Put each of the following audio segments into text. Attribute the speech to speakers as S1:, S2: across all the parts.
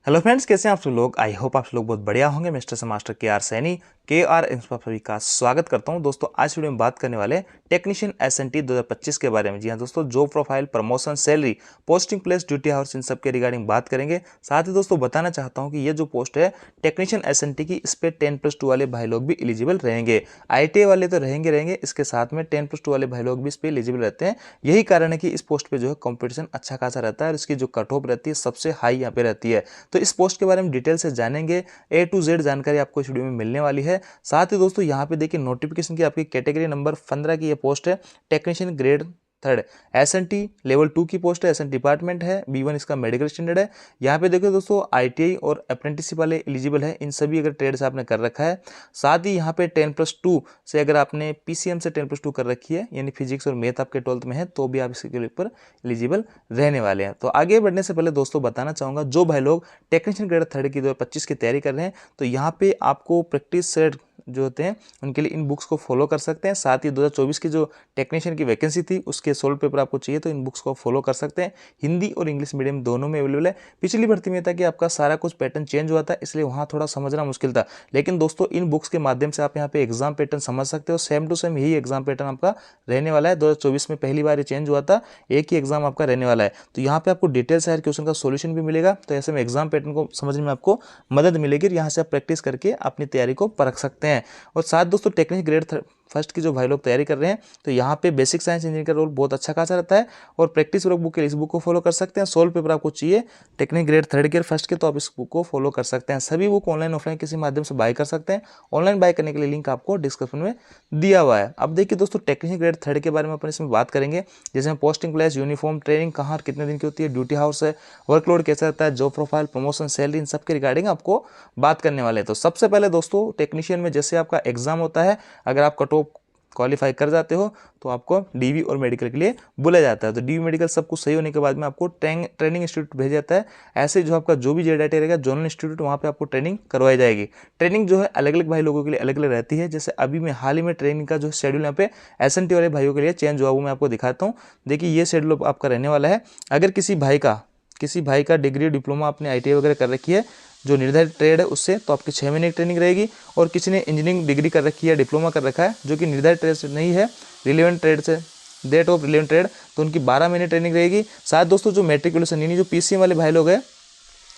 S1: Hello friends, कैसे हैं आप सब लोग। आई होप आप सब लोग बहुत बढ़िया होंगे। मिस्टर से मास्टर के आर सैनी के आर इंस्पा सभी का स्वागत करता हूं। दोस्तों आज वीडियो में बात करने वाले टेक्नीशियन एसएनटी 2025 के बारे में। जी हां दोस्तों, job profile, promotion, salary, posting place, duty hours, इन सब के रिगार्डिंग बात करेंगे। साथ ही दोस्तों बताना चाहता हूं कि ये जो पोस्ट है टेक्नीशियन एसएनटी की, इस पर 10+2 वाले भाई लोग भी एलिजिबल रहेंगे। आईटीआई वाले तो रहेंगे, इसके साथ में 10+2 वाले भाई लोग भी इस पर एलिजिबल रहते हैं। यही कारण है कि इस पोस्ट पे जो है कॉम्पिटिशन अच्छा खासा रहता है और इसकी जो कट ऑफ रहती है सबसे हाई यहाँ पे रहती है। तो इस पोस्ट के बारे में डिटेल से जानेंगे। A to Z जानकारी आपको इस वीडियो में मिलने वाली है। साथ ही दोस्तों यहाँ पे देखिए नोटिफिकेशन की आपकी कैटेगरी नंबर 15 की ये पोस्ट है, टेक्नीशियन ग्रेड 3 एसएनटी लेवल 2 की पोस्ट है। एसएन डिपार्टमेंट है, B1 इसका मेडिकल स्टैंडर्ड है। यहाँ पे देखो दोस्तों आईटीआई और अप्रेंटिसशिप वाले एलिजिबल है, इन सभी अगर ट्रेड से आपने कर रखा है। साथ ही यहाँ पे 10+2 से अगर आपने पीसीएम से 10+2 कर रखी है, यानी फिजिक्स और मैथ आपके 12th में है, तो भी आप इसके ऊपर एलिजिबल रहने वाले हैं। तो आगे बढ़ने से पहले दोस्तों बताना चाहूँगा, जो भाई लोग टेक्नीशियन ग्रेड 3 की 2025 की तैयारी कर रहे हैं, तो यहाँ पे आपको प्रैक्टिस सेट जो होते हैं उनके लिए इन बुक्स को फॉलो कर सकते हैं। साथ ही 2024 की जो टेक्नीशियन की वैकेंसी थी उसके सोल्व पेपर आपको चाहिए तो इन बुक्स को फॉलो कर सकते हैं। हिंदी और इंग्लिश मीडियम दोनों में अवेलेबल है। पिछली भर्ती में था कि आपका सारा कुछ पैटर्न चेंज हुआ था, इसलिए वहाँ थोड़ा समझना मुश्किल था, लेकिन दोस्तों इन बुक्स के माध्यम से आप यहाँ पे एग्जाम पैटर्न समझ सकते हो। सेम टू सेम यही एग्जाम पैटर्न आपका रहने वाला है। 2024 में पहली बार ये चेंज हुआ था, एक ही एग्जाम आपका रहने वाला है। तो यहाँ पे आपको डिटेल से हर क्वेश्चन का सोल्यूशन भी मिलेगा, तो ऐसे में एग्जाम पैटर्न को समझने में आपको मदद मिलेगी। यहाँ से आप प्रैक्टिस करके अपनी तैयारी को परख सकते हैं। और साथ दोस्तों टेक्निकल ग्रेड फर्स्ट की जो भाई लोग तैयारी कर रहे हैं, तो यहाँ पे बेसिक साइंस इंजीनियरिंग का रोल बहुत अच्छा खासा रहता है। और प्रैक्टिस वर्क बुक के लिए इस बुक को फॉलो कर सकते हैं। सोल्व पेपर आपको चाहिए टेक्निकल ग्रेड 3 के फर्स्ट के, तो आप इस बुक को फॉलो कर सकते हैं। सभी बुक ऑनलाइन ऑफलाइन किसी माध्यम से बाय कर सकते हैं। ऑनलाइन बाय करने के लिए लिंक आपको डिस्क्रिप्शन में दिया हुआ है। अब देखिए दोस्तों टेक्निकल ग्रेड 3 के बारे में अपन इसमें बात करेंगे, जैसे पोस्टिंग प्लेस, यूनिफॉर्म, ट्रेनिंग कहाँ और कितने दिन की होती है, ड्यूटी हाउस है, वर्कलोड कैसा रहता है, जॉब प्रोफाइल, प्रमोशन, सैलरी, इन सब के रिगार्डिंग आपको बात करने वाले हैं। तो सबसे पहले दोस्तों टेक्नीशियन में जैसे आपका एग्जाम होता है, अगर आप कट ऑफ क्वालिफाई कर जाते हो तो आपको डीवी और मेडिकल के लिए बुलाया जाता है। तो डीवी मेडिकल सब कुछ सही होने के बाद में आपको ट्रेनिंग इंस्टीट्यूट भेजा जाता है। ऐसे जो आपका जो भी जेड रहेगा जोनल इंस्टीट्यूट, वहाँ पे आपको ट्रेनिंग करवाई जाएगी। ट्रेनिंग जो है अलग अलग भाई लोगों के लिए अलग अलग रहती है। जैसे अभी में हाल ही में ट्रेनिंग का जो शेड्यूल यहाँ पे एसएनटी वाले भाइयों के लिए चेंज हुआ, वो मैं आपको दिखाता हूँ। देखिए ये शेड्यूल आपका रहने वाला है। अगर किसी भाई का डिग्री डिप्लोमा आपने आईटीआई वगैरह कर रखी है, जो निर्धारित ट्रेड है उससे, तो आपकी 6 महीने की ट्रेनिंग रहेगी। और किसी ने इंजीनियरिंग डिग्री कर रखी है, डिप्लोमा कर रखा है, जो कि निर्धारित ट्रेड से नहीं है, रिलेवेंट ट्रेड से, डेट ऑफ रिलेवेंट ट्रेड, तो उनकी 12 महीने ट्रेनिंग रहेगी। साथ दोस्तों जो मेट्रिकुलेशन यानी जो पीसीएम वाले भाई लोग हैं,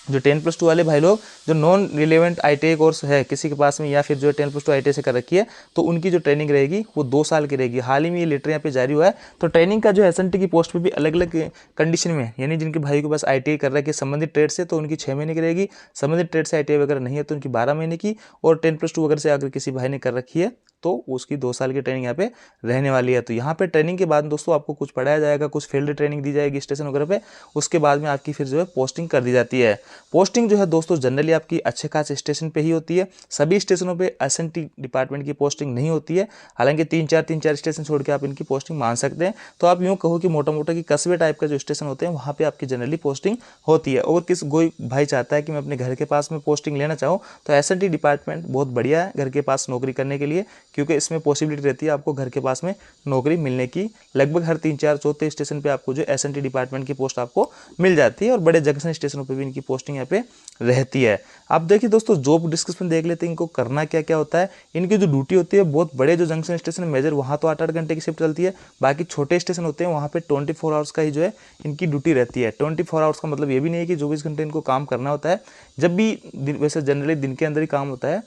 S1: जो 10+2 वाले भाई लोग, जो नॉन रिलेवेंट आईटीआई कोर्स है किसी के पास में, या फिर जो 10+2 आईटीआई से कर रखी है, तो उनकी जो ट्रेनिंग रहेगी वो 2 साल की रहेगी। हाल ही में ये लेटर यहाँ पे जारी हुआ है। तो ट्रेनिंग का जो एसएनटी की पोस्ट पे भी अलग अलग कंडीशन में, यानी जिनके भाई के पास आईटीआई कर रखी है संबंधित ट्रेड से, तो उनकी 6 महीने की रहेगी। संबंधित ट्रेड से आईटीआई वगैरह नहीं है तो उनकी 12 महीने की। और 10+2 वगैरह से अगर किसी भाई ने कर रखी है तो उसकी 2 साल की ट्रेनिंग यहाँ पे रहने वाली है। तो यहाँ पे ट्रेनिंग के बाद दोस्तों आपको कुछ पढ़ाया जाएगा, कुछ फील्ड ट्रेनिंग दी जाएगी स्टेशन वगैरह पे। उसके बाद में आपकी फिर जो है पोस्टिंग कर दी जाती है। पोस्टिंग जो है दोस्तों जनरली आपकी अच्छे खास स्टेशन पे ही होती है। सभी स्टेशनों पे एसएनटी डिपार्टमेंट की पोस्टिंग नहीं होती है। हालांकि 3-4 स्टेशन छोड़ के आप इनकी पोस्टिंग मान सकते हैं। तो आप यूँ कहो कि मोटा मोटा कि कस्बे टाइप का जो स्टेशन होते हैं वहाँ पे आपकी जनरली पोस्टिंग होती है। और कोई भाई चाहता है कि मैं अपने घर के पास में पोस्टिंग लेना चाहूँ, तो एसएनटी डिपार्टमेंट बहुत बढ़िया है घर के पास नौकरी करने के लिए, क्योंकि इसमें पॉसिबिलिटी रहती है आपको घर के पास में नौकरी मिलने की। लगभग हर 3-4 स्टेशन पे आपको जो एसएनटी डिपार्टमेंट की पोस्ट आपको मिल जाती है। और बड़े जंक्शन स्टेशनों पे भी इनकी पोस्टिंग यहाँ पे रहती है। अब देखिए दोस्तों जॉब डिस्क्रिप्शन देख लेते हैं, इनको करना क्या क्या होता है। इनकी जो ड्यूटी होती है, बहुत बड़े जो जंक्शन स्टेशन मेजर, वहाँ तो 8-8 घंटे की शिफ्ट चलती है। बाकी छोटे स्टेशन होते हैं वहाँ पे 24 आवर्स का ही जो है इनकी ड्यूटी रहती है। 24 आवर्स का मतलब ये भी नहीं है कि 24 घंटे इनको काम करना होता है। जब भी वैसे जनरली दिन के अंदर ही काम होता है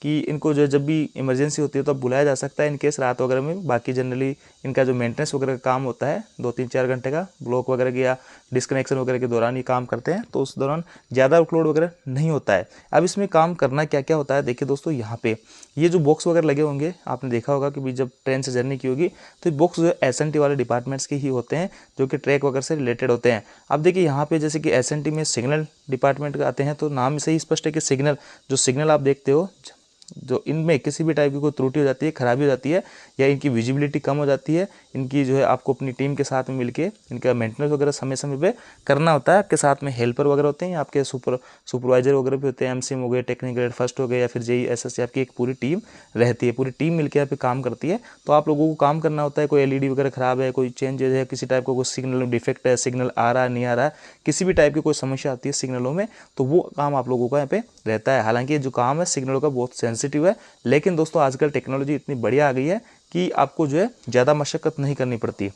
S1: कि इनको जो जब भी इमरजेंसी होती है तो अब बुलाया जा सकता है इन केस रात वगैरह में। बाकी जनरली इनका जो मेंटेनेंस वगैरह का काम होता है 2-3-4 घंटे का, ब्लॉक वगैरह की या डिस्कनेक्शन वगैरह के दौरान ये काम करते हैं, तो उस दौरान ज़्यादा वर्कलोड वगैरह नहीं होता है। अब इसमें काम करना क्या क्या होता है, देखिए दोस्तों यहाँ पे ये जो बॉक्स वगैरह लगे होंगे, आपने देखा होगा कि भी जब ट्रेन से जर्नी की होगी तो ये बॉक्स जो है एसएनटी वाले डिपार्टमेंट्स के ही होते हैं, जो कि ट्रैक वगैरह से रिलेटेड होते हैं। अब देखिए यहाँ पे जैसे कि एसएनटी में सिग्नल डिपार्टमेंट आते हैं, तो नाम से ही स्पष्ट है कि सिग्नल, जो सिग्नल आप देखते हो जो इनमें किसी भी टाइप की कोई त्रुटि हो जाती है, खराबी हो जाती है, या इनकी विजिबिलिटी कम हो जाती है, इनकी जो है आपको अपनी टीम के साथ में मिलके इनका मेंटेनेंस वगैरह समय समय पे करना होता है। आपके साथ में हेल्पर वगैरह होते हैं, आपके सुपरवाइजर वगैरह भी होते हैं, एमसीएम हो गए, टेक्निकल ग्रेड फर्स्ट हो गए, या फिर जेई एसएससी, आपकी एक पूरी टीम रहती है, पूरी टीम मिलकर यहाँ पे काम करती है। तो आप लोगों को काम करना होता है, कोई एलईडी वगैरह खराब है, कोई चेंज है, किसी टाइप का कोई सिग्नल में डिफेक्ट है, सिग्नल आ रहा है नहीं आ रहा है, किसी भी टाइप की कोई समस्या आती है सिग्नलों में, तो वो काम आप लोगों का यहाँ पे रहता है। हालांकि ये जो काम है सिग्नलों का बहुत सेंसिटिव है, लेकिन दोस्तों आजकल टेक्नोलॉजी इतनी बढ़िया आ गई है कि आपको जो है ज़्यादा मशक्कत नहीं करनी पड़ती।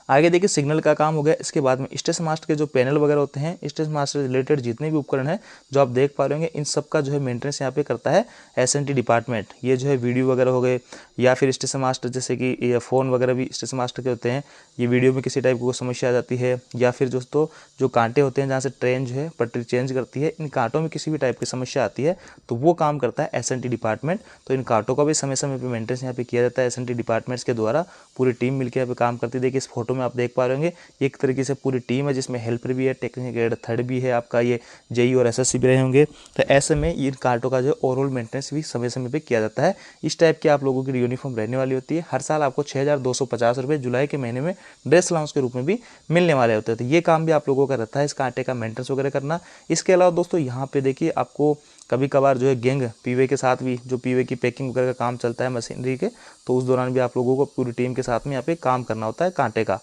S1: आगे देखिए सिग्नल का काम हो गया। इसके बाद में स्टेशन मास्टर के जो पैनल वगैरह होते हैं, स्टेशन मास्टर से रिलेटेड जितने भी उपकरण हैं जो आप देख पा रहे होंगे, इन सब का जो है मेंटेनेंस यहाँ पे करता है एसएनटी डिपार्टमेंट। ये जो है वीडियो वगैरह हो गए, या फिर स्टेशन मास्टर जैसे कि ये फ़ोन वगैरह भी स्टेशन मास्टर के होते हैं, ये वीडियो में किसी टाइप की कोई समस्या आ जाती है, या फिर दोस्तों जो कांटे होते हैं जहाँ से ट्रेन जो है पटरी चेंज करती है, इन कांटों में किसी भी टाइप की समस्या आती है तो वो काम करता है एसएनटी डिपार्टमेंट। तो इन कांटों का भी समय समय पर मेंटेनेंस यहाँ पे किया जाता है एसएनटी डिपार्टमेंट्स के द्वारा। पूरी टीम मिलकर यहाँ पे काम करती है। देखिए इस फोटो में आप देख पा रहे होंगे, एक तरीके से पूरी टीम है जिसमें हेल्पर भी है, टेक्निकल ग्रेड थर्ड भी है, आपका ये जेई और एसएससी भी रहे होंगे। तो ऐसे में इन कार्टों का जो ओवरऑल मेंटेनेंस भी समय समय पे किया जाता है। इस टाइप की आप लोगों की यूनिफॉर्म रहने वाली होती है। हर साल आपको 6,250 रुपये जुलाई के महीने में ड्रेस अलाउंस के रूप में भी मिलने वाले होते हैं। तो ये काम भी आप लोगों का रहता है, इस कांटे का मेंटेनेंस वगैरह करना। इसके अलावा दोस्तों यहाँ पे देखिए आपको कभी कभार जो है गेंग पीवे के साथ भी जो पीवे की पैकिंग वगैरह का काम चलता है मशीनरी के, तो उस दौरान भी आप लोगों को पूरी टीम के साथ में यहाँ पे काम करना होता है कांटे का।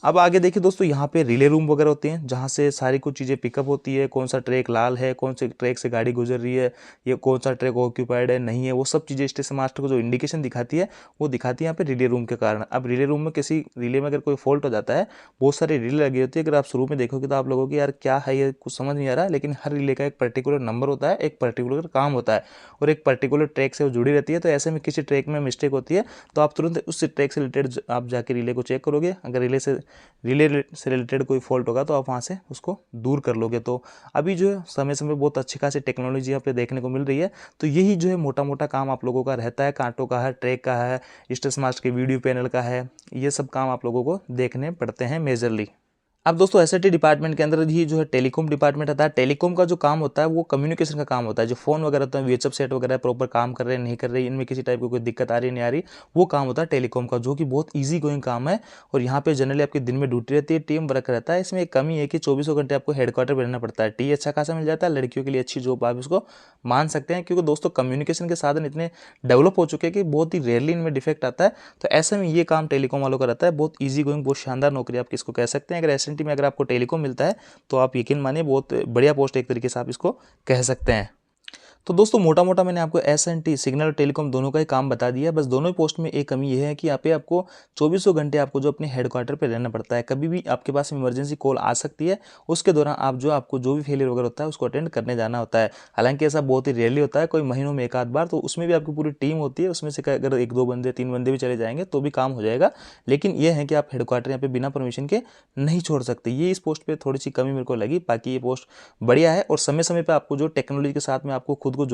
S1: अब आगे देखिए दोस्तों, यहाँ पे रिले रूम वगैरह होते हैं जहाँ से सारी कुछ चीज़ें पिकअप होती है, कौन सा ट्रैक लाल है, कौन से ट्रैक से गाड़ी गुजर रही है, ये कौन सा ट्रैक ऑक्यूपाइड है नहीं है, वो सब चीज़ें स्टेशन मास्टर को जो इंडिकेशन दिखाती है वो दिखाती है यहाँ पे रिले रूम के कारण। अब रिले रूम में किसी रिले में अगर कोई फॉल्ट हो जाता है, बहुत सारी रिले लगी होती है, अगर आप शुरू में देखोगे तो आप लोगों की यार क्या है ये कुछ समझ नहीं आ रहा, लेकिन हर रिले का एक पर्टिकुलर नंबर होता है, एक पर्टिकुलर काम होता है और एक पर्टिकुलर ट्रैक से वो जुड़ी रहती है। तो ऐसे में किसी ट्रैक में मिस्टेक होती है तो आप तुरंत उस ट्रैक से रिलेटेड आप जाके रिले को चेक करोगे, अगर रिले से रिलेटेड कोई फॉल्ट होगा तो आप वहाँ से उसको दूर कर लोगे। तो अभी जो है समय समय बहुत अच्छी खासी टेक्नोलॉजी यहाँ पे देखने को मिल रही है। तो यही जो है मोटा मोटा काम आप लोगों का रहता है, कांटों का है, ट्रैक का है, स्टेशन मास्टर के वीडियो पैनल का है, ये सब काम आप लोगों को देखने पड़ते हैं मेजरली। अब दोस्तों एसआईटी डिपार्टमेंट के अंदर ही जो है टेलीकॉम डिपार्टमेंट आता है। टेलीकॉम का जो काम होता है वो कम्युनिकेशन का काम होता है। जो फोन वगैरह होता है, वीएचएफ सेट वगैरह प्रॉपर काम कर रहे हैं नहीं कर रहे, इनमें किसी टाइप की कोई दिक्कत आ रही नहीं आ रही, वो काम होता है टेलीकॉम का, जो कि बहुत ईजी गोइंग काम है। और यहाँ पे जनरली आपके दिन में ड्यूटी रहती है, टीम वर्क रहता है। इसमें एक कमी है कि 24 घंटे आपको हेडक्वार्टर पर रहना पड़ता है। टी अच्छा खासा मिल जाता है, लड़कियों के लिए अच्छी जॉब आप इसको मान सकते हैं, क्योंकि दोस्तों कम्युनिकेशन के साधन इतने डेवलप हो चुके हैं कि बहुत ही रेयरली इनमें डिफेक्ट आता है। तो ऐसे में ये काम टेलीकॉम वालों का रहता है। बहुत ईजी गोइंग, बहुत शानदार नौकरी आप किसको कह सकते हैं। अगर एसएनटी में अगर आपको टेलीकॉम मिलता है तो आप यकीन मानिए बहुत बढ़िया पोस्ट एक तरीके से आप इसको कह सकते हैं। तो दोस्तों मोटा मोटा मैंने आपको एसएनटी सिग्नल और टेलीकॉम दोनों का ही काम बता दिया। बस दोनों ही पोस्ट में एक कमी यह है कि यहाँ पे आपको 24 घंटे आपको जो अपने हेडक्वार्टर पे रहना पड़ता है। कभी भी आपके पास इमरजेंसी कॉल आ सकती है, उसके दौरान आप जो आपको जो भी फेलियर वगैरह होता है उसको अटेंड करने जाना होता है। हालांकि ऐसा बहुत ही रेयरली होता है, कोई महीनों में एक आध बार, तो उसमें भी आपकी पूरी टीम होती है, उसमें से अगर 1-2 बंदे 3 बंदे भी चले जाएंगे तो भी काम हो जाएगा। लेकिन यह है कि आप हेडक्वार्टर यहाँ पे बिना परमिशन के नहीं छोड़ सकते। ये इस पोस्ट पर थोड़ी सी कमी मेरे को लगी, बाकी ये पोस्ट बढ़िया है। और समय समय पर आपको जो टेक्नोलॉजी के साथ में आपको खुद को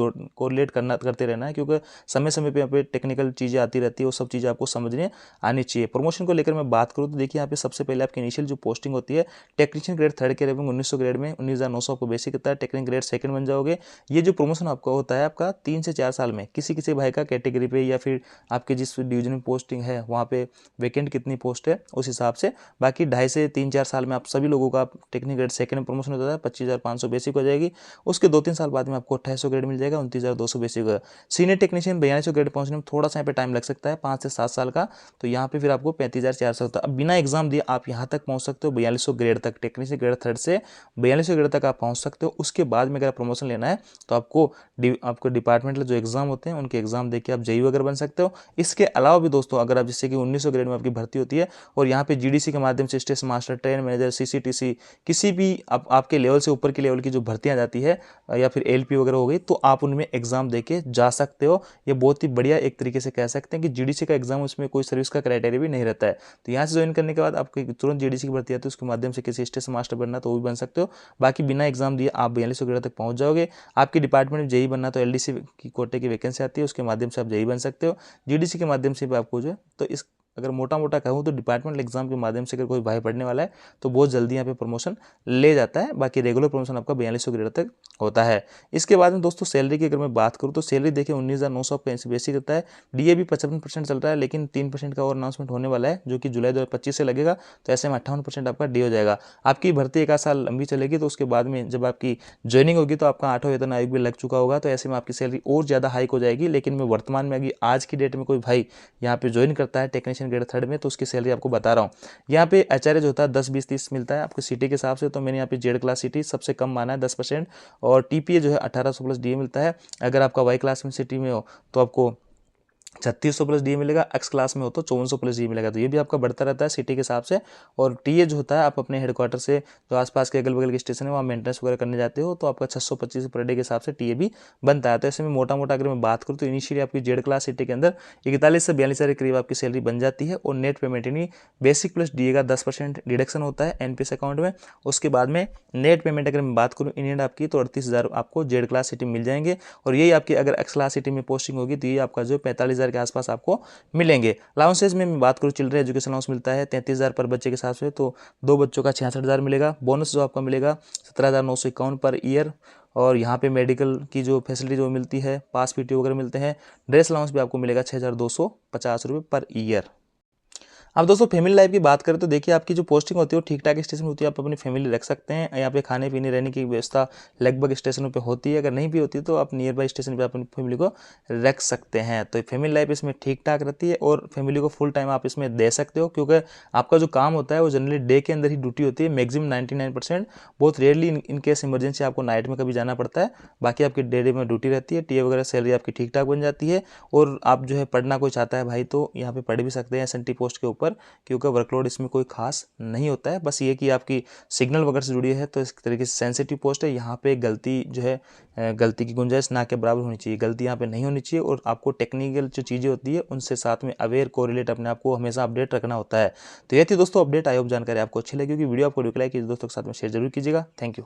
S1: करते रहना है, क्योंकि समय समय पे यहाँ पे टेक्निकल चीज़ें आती रहती है, वो सब चीज़ें आपको समझने आनी चाहिए। प्रमोशन को लेकर मैं बात करूँ तो देखिए यहाँ पे सबसे पहले आपकी इनिशियल जो पोस्टिंग होती है टेक्नीशियन ग्रेड थर्ड के रेवेन्यू 1900 ग्रेड में 19,900 आपको बेसिक होता है, टेक्निकल ग्रेड सेकंड बन जाओगे। ये जो प्रमोशन आपका होता है आपका 3 से 4 साल में, किसी किसी भाई का कैटेगरी पे या फिर आपके जिस डिवीजन में पोस्टिंग है वहाँ पे वैकेंट कितनी पोस्ट है उस हिसाब से, बाकी 2.5 से 3-4 साल में आप सभी लोगों का टेक्निकल ग्रेड सेकंड में प्रमोशन होता है, 25,500 बेसिक हो जाएगी। उसके 2-3 साल बाद में आपको 2800 ग्रेड मिल जाएगा, 29,200 बेसिक होगा। सीनियर टेक्नीशियन 4200 ग्रेड पहुंचने में थोड़ा सा यहाँ पे टाइम लग सकता है, 5 से 7 साल का। तो यहाँ पे फिर आपको 35,400 होता है। अब बिना एग्जाम दिए आप यहाँ तक पहुँच सकते हो 4200 ग्रेड तक, टेक्नीशियन ग्रेड थर्ड से 4200 ग्रेड तक आप पहुँच सकते हो। उसके बाद में अगर प्रमोशन लेना है तो आपको डिपार्टमेंटल जो एग्जाम होते हैं उनके एग्जाम देके आप जेई वगैरह बन सकते हो। इसके अलावा भी दोस्तों अगर आप जैसे कि 1900 ग्रेड में आपकी भर्ती होती है और यहाँ पे जीडीसी के माध्यम से station master, train manager, CCTC, किसी भी आपके लेवल से ऊपर की लेवल की जो भर्तियाँ जाती है या फिर एलपी वगैरह हो गई, तो आप उनमें एग्जाम देके जा सकते हो। ये बहुत ही बढ़िया एक तरीके से कह सकते हैं कि जीडीसी का एग्जाम, उसमें कोई सर्विस का क्राइटेरिया भी नहीं रहता है। तो यहाँ से ज्वाइन करने के बाद आपको तुरंत जीडीसी की भर्ती आती है, उसके माध्यम से किसी स्टेशन मास्टर बनना तो वो भी बन सकते हो। बाकी बिना एग्जाम दिए आप 4200 ग्रेड तक पहुंच जाओगे। आपके डिपार्टमेंट में जेई बनना तो एलडीसी की कोटे की वैकेंसी आती है, उसके माध्यम से आप जेई बन सकते हो। जीडीसी के माध्यम से भी आपको जो है, तो इस अगर मोटा मोटा कहूँ तो डिपार्टमेंटल एग्जाम के माध्यम से अगर कोई भाई पढ़ने वाला है तो बहुत जल्दी यहाँ पे प्रमोशन ले जाता है। बाकी रेगुलर प्रमोशन आपका 4200 ग्रेड तक होता है। इसके बाद में दोस्तों सैलरी की अगर मैं बात करूँ तो सैलरी देखिए 19,900 आपका बेसिक रहता है। डीए भी 55% चल रहा है, लेकिन 3% का और अनाउंसमेंट होने वाला है जो कि जुलाई 2025 से लगेगा, तो ऐसे में 58% आपका डी हो जाएगा। आपकी भर्ती 1 आध साल लंबी चलेगी, तो उसके बाद में जब आपकी ज्वाइनिंग होगी तो आपका 8वां वेतन आयोग भी लग चुका होगा, तो ऐसे में आपकी सैलरी और ज़्यादा हाइक हो जाएगी। लेकिन मैं वर्तमान में अभी आज की डेट में कोई भाई यहाँ पे ज्वाइन करता है टेक्नीशियन ग्रेड 3 में, तो उसकी सैलरी आपको बता रहा हूँ। यहाँ पे एचआरए जो होता है 10, 20, 30 मिलता है आपको सिटी के हिसाब से, तो मैंने यहाँ पे जेड क्लास सिटी सबसे कम माना है 10%, और टीपीए जो है 1800 प्लस डीए मिलता है। अगर आपका वाई क्लास में सिटी में हो तो आपको 3600 प्लस डी मिलेगा, एक्स क्लास में हो तो 5400 प्लस डी मिलेगा। तो ये भी आपका बढ़ता रहता है सिटी के हिसाब से। और टीए जो होता है आप अपने हेडक्वार्टर से जो आसपास के अगल बगल के स्टेशन है वहाँ मेंटेनेंस वगैरह करने जाते हो, तो आपका 625 पर डे के हिसाब से टीए भी बनता है। तो ऐसे में मोटा मोटा अगर मैं बात करूँ तो इनिशियली आपकी जेड क्लास सिटी के अंदर 41 से 42 हज़ार के करीब आपकी सैलरी बन जाती है। और नेट पेमेंट यानी बेसिक प्लस डीए का 10% डिडक्शन होता है एनपीएस अकाउंट में। उसके बाद में नेट पेमेंट अगर मैं बात करूँ इंडियन आपकी तो 38,000 आपको जेड क्लास सिटी मिल जाएंगे। और यही आपकी अगर एक्स क्लास सिटी में पोस्टिंग होगी तो ये आपका जो 45,000 के आसपास आपको मिलेंगे। अलाउंसेज में मैं बात करूँ चिल्ड्रन एजुकेशन अलाउंस मिलता है 33,000 पर बच्चे के हिसाब से, तो 2 बच्चों का 66,000 मिलेगा। बोनस जो आपका मिलेगा 17,951 पर ईयर। और यहाँ पे मेडिकल की जो फैसिलिटी जो मिलती है, पास पीटीओ वगैरह मिलते हैं। ड्रेस अलाउंस भी आपको मिलेगा 6,250 रुपये पर ईयर। अब दोस्तों फैमिली लाइफ की बात करें तो देखिए आपकी जो पोस्टिंग होती है वो ठीक ठाक स्टेशन होती है, आप अपनी फैमिली रख सकते हैं। यहाँ पे खाने पीने रहने की व्यवस्था लगभग स्टेशनों पे होती है, अगर नहीं भी होती तो आप नियर बाई स्टेशन पे अपनी फैमिली को रख सकते हैं। तो फैमिली लाइफ इसमें ठीक ठाक रहती है और फैमिली को फुल टाइम आप इसमें दे सकते हो, क्योंकि आपका जो काम होता है वो जनरली डे के अंदर ही ड्यूटी होती है मैक्सिमम 99%। बहुत रेयरली इन केस इमरजेंसी आपको नाइट में कभी जाना पड़ता है, बाकी आपकी डे में ड्यूटी रहती है। टीए वगैरह सैलरी आपकी ठीक ठाक बन जाती है। और आप जो है पढ़ना कोई चाहता है भाई तो यहाँ पे पढ़ भी सकते हैं एसएनटी पोस्ट के ऊपर, क्योंकि वर्कलोड इसमें कोई खास नहीं होता है। बस ये कि आपकी सिग्नल वगैरह से जुड़ी है तो इस तरीके से सेंसिटिव पोस्ट है, यहाँ पे गलती जो है गलती की गुंजाइश ना के बराबर होनी चाहिए, गलती यहाँ पे नहीं होनी चाहिए। और आपको टेक्निकल जो चीज़ें होती है उनसे साथ में अवेयर कोरिलेट अपने आप को हमेशा अपडेट रखना होता है। तो ये थी दोस्तों अपडेट। आई होप जानकारी आपको अच्छी लगी होगी। वीडियो आपको रिप्लाई कीजिए दोस्तों के साथ में शेयर जरूर कीजिएगा। Thank you.